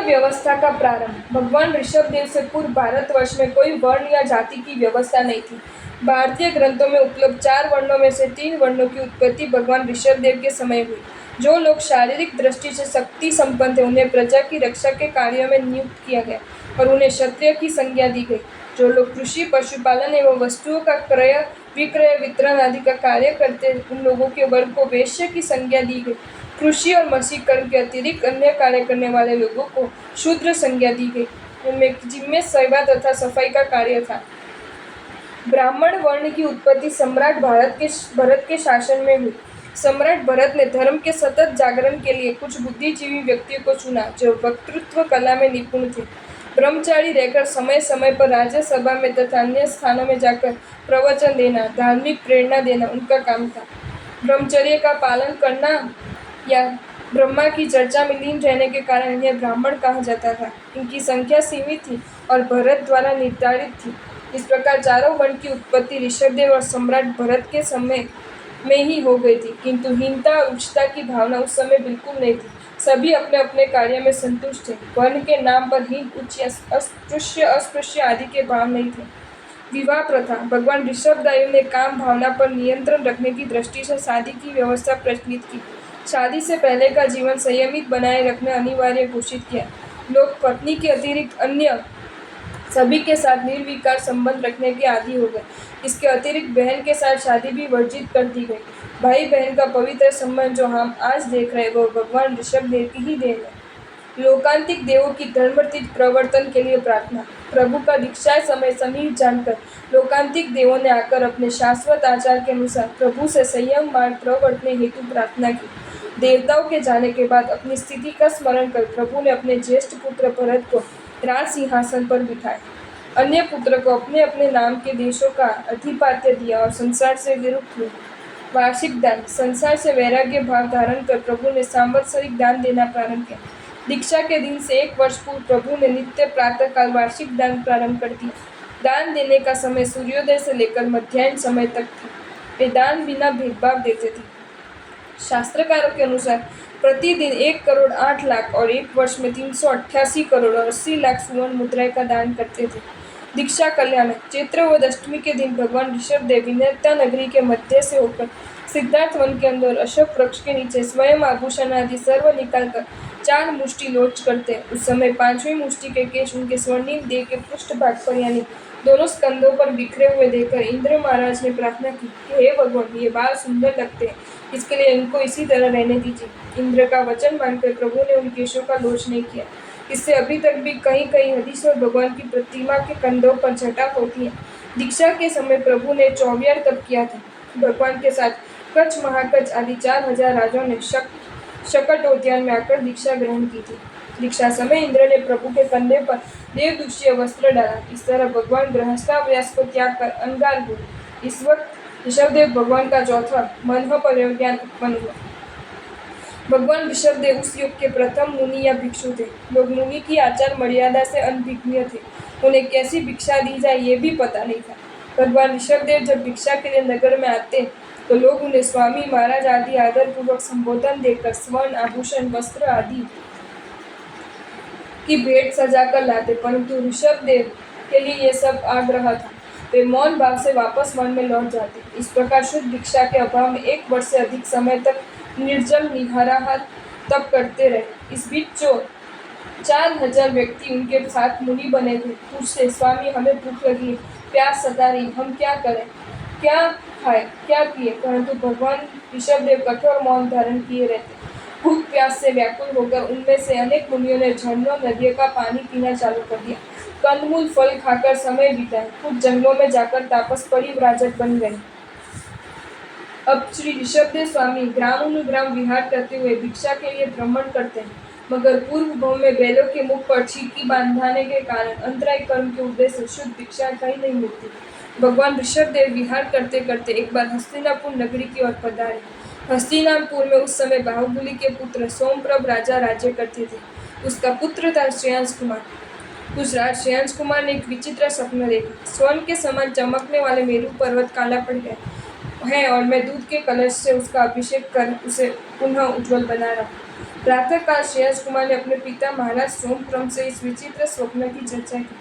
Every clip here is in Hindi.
व्यवस्था का प्रारंभ। भगवान ऋषभदेव से पूर्व भारतवर्ष में कोई वर्ण या जाति की व्यवस्था नहीं थी। भारतीय ग्रंथों में उपलब्ध 4 वर्णों में से 3 वर्णों की उत्पत्ति भगवान ऋषभदेव के समय हुई। जो लोग शारीरिक दृष्टि से शक्ति संपन्न थे उन्हें प्रजा की रक्षा के कार्यों में नियुक्त किया गया और उन्हें क्षत्रिय की संज्ञा दी गई। जो लोग कृषि, पशुपालन एवं वस्तुओं का क्रय विक्रय वितरण आदि का कार्य करते उन लोगों के वर्ग को वैश्य की संज्ञा दी गई। कृषि और मसीह कर्म के अतिरिक्त अन्य कार्य करने वाले लोगों को शूद्र संज्ञा दी गई, जिनमें सेवा तथा सफाई का कार्य था। ब्राह्मण वर्ण की उत्पत्ति सम्राट भरत के शासन में हुई। सम्राट भरत ने धर्म के सतत जागरण के लिए कुछ बुद्धिजीवी व्यक्तियों को चुना जो वक्तृत्व कला में निपुण थे। ब्रह्मचारी रहकर समय समय पर राज्यसभा में तथा अन्य स्थानों में जाकर प्रवचन देना, धार्मिक प्रेरणा देना उनका काम था। ब्रह्मचर्य का पालन करना या ब्रह्मा की चर्चा में लीन रहने के कारण इन्हें ब्राह्मण कहा जाता था। इनकी संख्या सीमित थी और भरत द्वारा निर्धारित थी। इस प्रकार चारों वर्ण की उत्पत्ति ऋषभदेव और सम्राट भरत के समय में ही हो गई थी, किंतु हीनता और उच्चता की भावना उस समय बिल्कुल नहीं थी। सभी अपने अपने कार्य में संतुष्ट थे। वर्ण के नाम पर हीन, उच्च, अस्पृश्य, अस्पृश्य आदि के भाव नहीं थे। विवाह प्रथा। भगवान ऋषभदेव ने काम भावना पर नियंत्रण रखने की दृष्टि से शादी की व्यवस्था प्रचलित की। शादी से पहले का जीवन संयमित बनाए रखना अनिवार्य घोषित किया। लोग पत्नी के अतिरिक्त अन्य सभी के साथ निर्विकार संबंध रखने के आदी हो गए। इसके अतिरिक्त बहन के साथ शादी भी वर्जित कर दी गई। भाई बहन का पवित्र संबंध जो हम आज देख रहे हैं वो भगवान ऋषभदेव की ही देन है। लोकांतिक देवों की धर्मतीत प्रवर्तन के लिए प्रार्थना। प्रभु का दीक्षा समय समीप जानकर लोकांतिक देवों ने आकर अपने शाश्वत आचार के अनुसार प्रभु से संयम मार्ग प्रवर्तने हेतु प्रार्थना की। देवताओं के जाने के बाद अपनी स्थिति का स्मरण कर प्रभु ने अपने ज्येष्ठ पुत्र भरत को राज सिंहासन पर बिठाया। अन्य पुत्र को अपने अपने नाम के देशों का अधिपत्य दिया और संसार से विरुद्ध हुए। वार्षिक दान। संसार से वैराग्य भाव धारण कर प्रभु ने सांवत्सरिक दान देना प्रारंभ किया। दीक्षा के दिन से 1 वर्ष पूर्व प्रभु ने नित्य प्रातः काल वार्षिक दान प्रारंभ कर दिया। दान देने का समय सूर्योदय से लेकर मध्याह्न समय तक था। वे दान बिना भेदभाव देते थे। शास्त्रकारों के अनुसार प्रतिदिन 1 करोड़ 8 लाख और 1 वर्ष में 388 करोड़ और 80 लाख सुवर्ण मुद्राएं का दान करते थे। दीक्षा कल्याण। चैत्र वध अष्टमी के दिन भगवान ऋषभदेव विनयता नगरी के मध्य से होकर सिद्धार्थ वन के अंदर अशोक वृक्ष के नीचे स्वयं आभूषण आदि सर्व निकालकर 4 मुष्टि लोच करते। उस समय 5वीं मुष्टि के केश उनके स्वर्णिम देह के पृष्ठ भाग पर यानी दोनों स्कंदों पर बिखरे हुए देखकर इंद्र महाराज ने प्रार्थना की कि हे भगवान, ये बाल सुंदर लगते हैं, इसके लिए इनको इसी तरह रहने दीजिए। इंद्र का वचन मानकर प्रभु ने उन केशों का लोच नहीं किया। इससे अभी तक भी कहीं कहीं हदीश्वर भगवान की प्रतिमा के कंधों पर छटा होती है। दीक्षा के समय प्रभु ने 24 तप किया था। भगवान के साथ कच्छ, महाकच्छ आदि 4000 राजाओं ने शकट उद्यान में आकर दीक्षा ग्रहण की थी। दीक्षा समय इंद्र ने प्रभु के कंधे पर देवदूषीय वस्त्र डाला। इस तरह भगवान गृहस्थाभ्यास को त्याग कर अंगार हुए। इस वक्त ऋषभदेव भगवान का चौथा मनः प्रज्ञान उत्पन्न हुआ। भगवान ऋषभदेव उस युग के प्रथम मुनि या भिक्षु थे। लोग मुनि की आचार मर्यादा से अनभिज्ञ थे। उन्हें कैसी भिक्षा दी जाए ये भी पता नहीं था। भगवान ऋषभदेव जब भिक्षा के लिए नगर में आते तो लोग उन्हें स्वामी, महाराज आदि आदरपूर्वक संबोधन देकर स्वर्ण, आभूषण, वस्त्र आदि की भेंट सजाकर लाते, परंतु ऋषभदेव के लिए ये सब आग्रह था। वे मौन भाव से वापस वन में लौट जाते। इस प्रकार शुद्ध भिक्षा के अभाव में 1 वर्ष से अधिक समय तक निर्जल निराहार तप करते रहे। इस बीच जो 4000 व्यक्ति उनके साथ मुनि बने थे पूछते, स्वामी हमें भूख लगी, प्यास सता रही, हम क्या करें, क्या खाए, क्या पिए, परंतु भगवान ऋषभदेव कठोर मौन धारण किए रहते। भूख प्यास से व्याकुल होकर उनमें से अनेक मुनियों ने झरनों, नदियों का पानी पीना चालू कर दिया। कंदमूल फल खाकर समय बिताए। कुछ जंगलों में जाकर तापस परिव्राजक बन गए। अब श्री ऋषभदेव स्वामी ग्रामानुग्राम विहार करते हुए भिक्षा के लिए भ्रमण करते हैं, मगर पूर्व भव में बैलों के मुख पर छींकी बांधने के कारण अंतराय कर्म के उद्देश्य से शुद्ध भिक्षा कहीं नहीं मिलती। भगवान ऋषभदेव विहार करते करते एक बार हस्तिनापुर नगरी की ओर पधारे। हस्तिनापुर में उस समय बाहुबली के पुत्र सोमप्रभ राजा राज्य करते थे। उसका पुत्र था श्रेयांश कुमार। उस रात श्रेयांश कुमार ने एक विचित्र स्वप्न देखा। स्वर्ण के समान चमकने वाले मेरू पर्वत काला पड़ गया। है और मैं दूध के कलश से उसका अभिषेक कर उसे पुनः उज्जवल बना रहा हूँ। प्रातःकाल श्रेयस कुमार ने अपने पिता महाराज सोमक्रम से इस विचित्र स्वप्न की चर्चा की।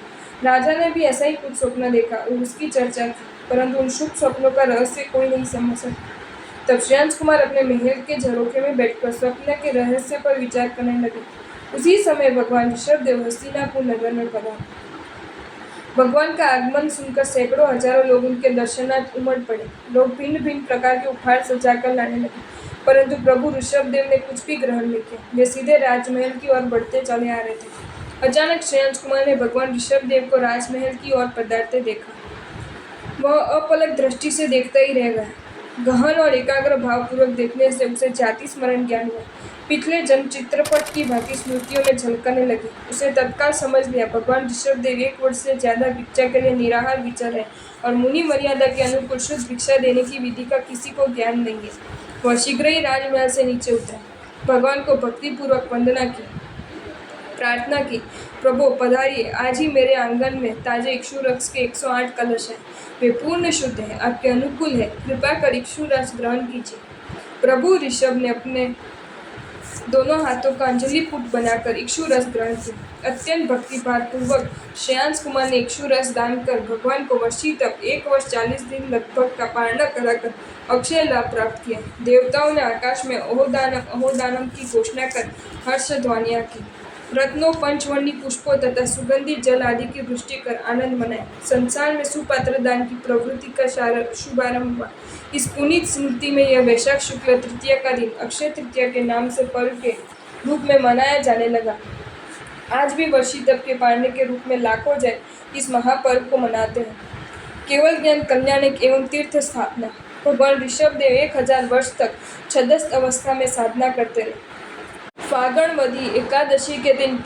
राजा ने भी ऐसा ही कुछ स्वप्न देखा और उसकी चर्चा की, परंतु उन शुभ स्वप्नों का रहस्य कोई नहीं समझ सका। तब श्रेयांश कुमार अपने महल के झरोखे में बैठकर स्वप्न के रहस्य पर विचार करने लगे। उसी समय भगवान ऋषभदेव हस्तिनापुर नगर में पधारे। भगवान का आगमन सुनकर सैकड़ों हजारों लोग उनके दर्शनार्थ उमड़ पड़े। लोग भिन्न भिन्न प्रकार के उपहार सजाकर लाने लगे, परंतु प्रभु ऋषभदेव ने कुछ भी ग्रहण नहीं किया। वे सीधे राजमहल की ओर बढ़ते चले आ रहे थे। अचानक श्रेयांश कुमार ने भगवान ऋषभदेव को राजमहल की ओर पधारते देखा। वह अपलक दृष्टि से देखता ही रह गया। गहन और एकाग्र भावपूर्वक देखने से उसे जाति स्मरण ज्ञान हुआ। पिछले जन्म चित्रपट की भांति स्मृतियों में झलकने लगी। उसे तत्काल समझ लिया भगवान ऋषभदेव 1 वर्ष से ज्यादा भिक्षा के लिए निराहार विचर है और मुनि मर्यादा के अनुकूल शुद्ध भिक्षा देने की विधि का किसी को ज्ञान नहीं है। वह शीघ्र ही राजमहल से नीचे उतरा, भगवान को भक्तिपूर्वक वंदना की, प्रार्थना की, प्रभु पधारिए, आज ही मेरे आंगन में ताजे इक्षु रस के 108 कलश हैं। वे पूर्ण शुद्ध हैं, आपके अनुकूल है, कृपा कर इक्षु रस ग्रहण कीजिए। प्रभु ऋषभ ने अपने दोनों हाथों का अंजलि पुट बनाकर इक्षु रस ग्रहण किया। अत्यंत भक्तिभाव पूर्वक श्रेयांश कुमार ने इक्षु रस दान कर भगवान को वर्षी तक 1 वर्ष 40 दिन लगभग का पारणा कराकर अक्षय लाभ प्राप्त किया। देवताओं ने आकाश में अहोदानम की घोषणा कर हर्ष ध्वनियां की। रत्नों, पंचवर्णी पुष्पों तथा सुगंधित जल आदि की वृष्टि कर आनंद मनाया। संसार में सुपात्र दान की प्रवृत्ति का शुभारंभ हुआ। इस पुनीत स्मृति में यह वैशाख शुक्ल तृतीया का दिन अक्षय तृतीया के नाम से पर्व के रूप में मनाया जाने लगा। आज भी वर्षी तप के पारने के रूप में लाखों जन इस महापर्व को मनाते हैं। केवल ज्ञान कल्याणक एवं तीर्थ स्थापना। भगवान ऋषभदेव 1000 वर्ष तक छदस्थ अवस्था में साधना करते रहे। फागणवदी एकादशी के दिन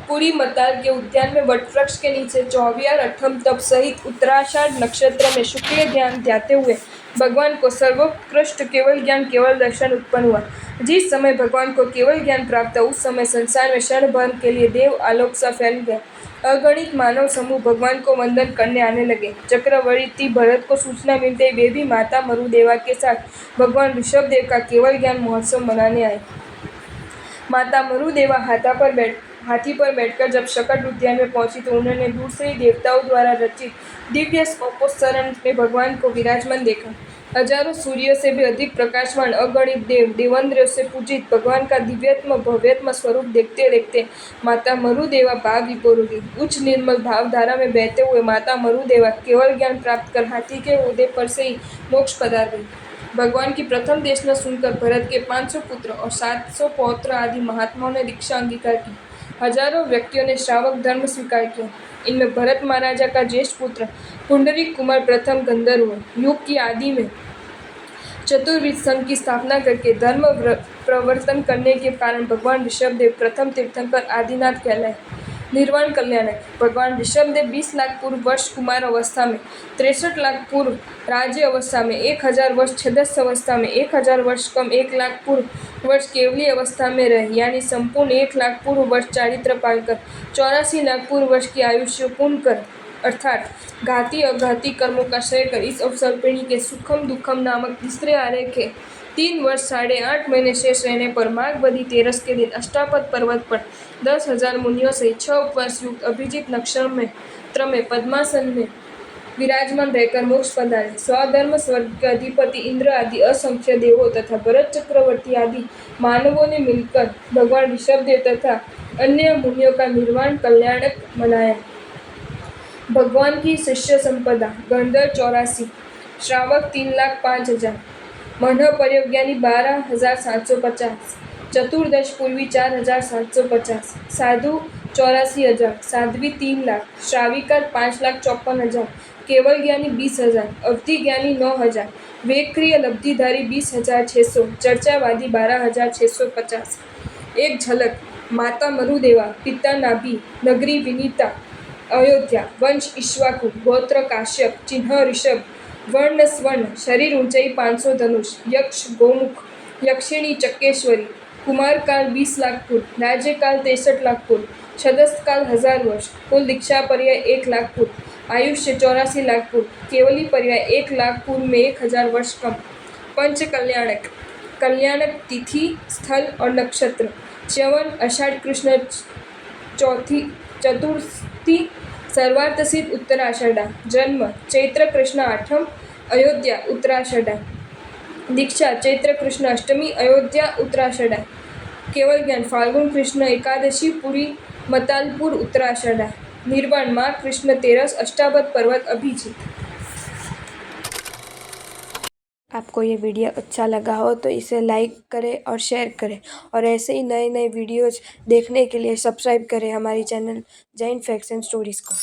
पुरी मताल के उद्यान में वटवृक्ष के नीचे 24 अठम तप सहित उत्तराषाढ़ नक्षत्र में शुक्ल ध्यान ध्याते हुए भगवान को सर्वोत्कृष्ट केवल ज्ञान केवल दर्शन उत्पन्न हुआ। जिस समय भगवान को केवल ज्ञान प्राप्त हुआ उस समय संसार में क्षण भर के लिए देव आलोक सा फैल गया। अगणित मानव समूह भगवान को वंदन करने आने लगे। चक्रवर्ती भरत को सूचना मिलते वे भी माता मरुदेवा के साथ भगवान ऋषभदेव का केवल ज्ञान महोत्सव मनाने आए। माता मरुदेवा हाथी पर बैठकर जब शकट उद्यान में पहुंची तो उन्होंने दूर से ही देवताओं द्वारा रचित दिव्य स्कोपोत्सरण में भगवान को विराजमान देखा। हजारों सूर्यों से भी अधिक प्रकाशवान अगणित देवेंद्रों से पूजित भगवान का दिव्यत्म भव्यत्म स्वरूप देखते देखते माता मरुदेवा भाव विभोर हुई। उच्च निर्मल भावधारा में बहते हुए माता मरुदेवा केवल ज्ञान प्राप्त कर हाथी के उदय पर से ही मोक्ष पधार गई। भगवान की प्रथम देशना सुनकर भरत के 500 पुत्र और 700 पौत्र आदि महात्माओं ने दीक्षा अंगीकार की। हजारों व्यक्तियों ने श्रावक धर्म स्वीकार किया। इनमें भरत महाराजा का ज्येष्ठ पुत्र पुंडरीक कुमार प्रथम गंधर्व हुए। युग की आदि में चतुर्विध संघ की स्थापना करके धर्म प्रवर्तन करने के कारण भगवान ऋषभदेव प्रथम तीर्थंकर आदिनाथ कहलाए। निर्वाण कल्याणक। भगवान ऋषभदेव 20 लाख पूर्व वर्ष कुमार अवस्था में, 63 लाख पूर्व राज्य अवस्था में, 1000 वर्ष छदस्थ अवस्था में, 1000 वर्ष कम 1 लाख पूर्व वर्ष केवली अवस्था में रहे, यानी संपूर्ण 1 लाख पूर्व वर्ष चारित्र पालकर 84 लाख पूर्व वर्ष की आयुष्य पूर्ण कर, अर्थात घाती अघाती कर्मों का क्षय कर इस अवसर्पिणी के सुखम दुखम नामक तीसरे आर्य के 3 वर्ष 8.5 महीने शेष रहने पर माघ बदी 13 के दिन अष्टापद पर्वत पर 10,000 मुनियों से 6 उपवास युक्त अभिजीत नक्षत्र में पद्मासन में विराजमान रहकर मोक्ष पधारे। स्वधर्म स्वर्ग के अधिपति इंद्र आदि असंख्य देवों तथा भरत चक्रवर्ती आदि मानवों ने मिलकर भगवान ऋषभदेव तथा अन्य मुनियों का निर्वाण कल्याणक मनाया। भगवान की शिष्य संपदा। गंधर्व 84, श्रावक 3,05,000, मनः परयोज्ञानी 12,750, चतुर्दश पूर्वी 4,750, साधु 84,000, साध्वी 3 लाख, श्राविका 5,54,000, केवल ज्ञानी 20,000, अवधि ज्ञानी 9,000, वेदक्रिय लब्धिधारी 20,600, चर्चावादी 12,650। एक झलक। माता मरुदेवा, पिता नाभि, नगरी विनीता, अयोध्या, वंश इक्ष्वाकु, गोत्र काश्यप, चिन्ह ऋषभ, वर्ण स्वर्ण, शरीर ऊंचाई 500 धनुष, यक्ष गोमुख, यक्षिणी चक्केश्वरी, कुमार काल 20 लाख पूर्व, राज्य काल 63 लाख पूर्व, छदस्थ काल 1000 वर्ष, कुल दीक्षा पर्याय 1 लाख पूर्व, आयुष्य 84 लाख पूर्व। केवली परिवार 1 लाख पूर्व में 1000 वर्ष कम। पंच कल्याणक। कल्याणक तिथि, स्थल और नक्षत्र। च्यवन आषाढ़ कृष्ण चतुर्थी सर्वार्थ सिद्ध उत्तराषाढ़ा। जन्म चैत्र कृष्ण आठम, अयोध्या उत्तराषाढ़ा। दीक्षा चैत्र कृष्ण अष्टमी, अयोध्या उत्तराषाढ़ा। केवल ज्ञान फाल्गुन कृष्ण एकादशी, पुरी मतालपुर उत्तराषाढ़ा। निर्वाण माघ कृष्ण तेरस, अष्टावध पर्वत अभिजीत। आपको ये वीडियो अच्छा लगा हो तो इसे लाइक करें और शेयर करें, और ऐसे ही नए नए वीडियोज़ देखने के लिए सब्सक्राइब करें हमारी channel Jain facts and stories को।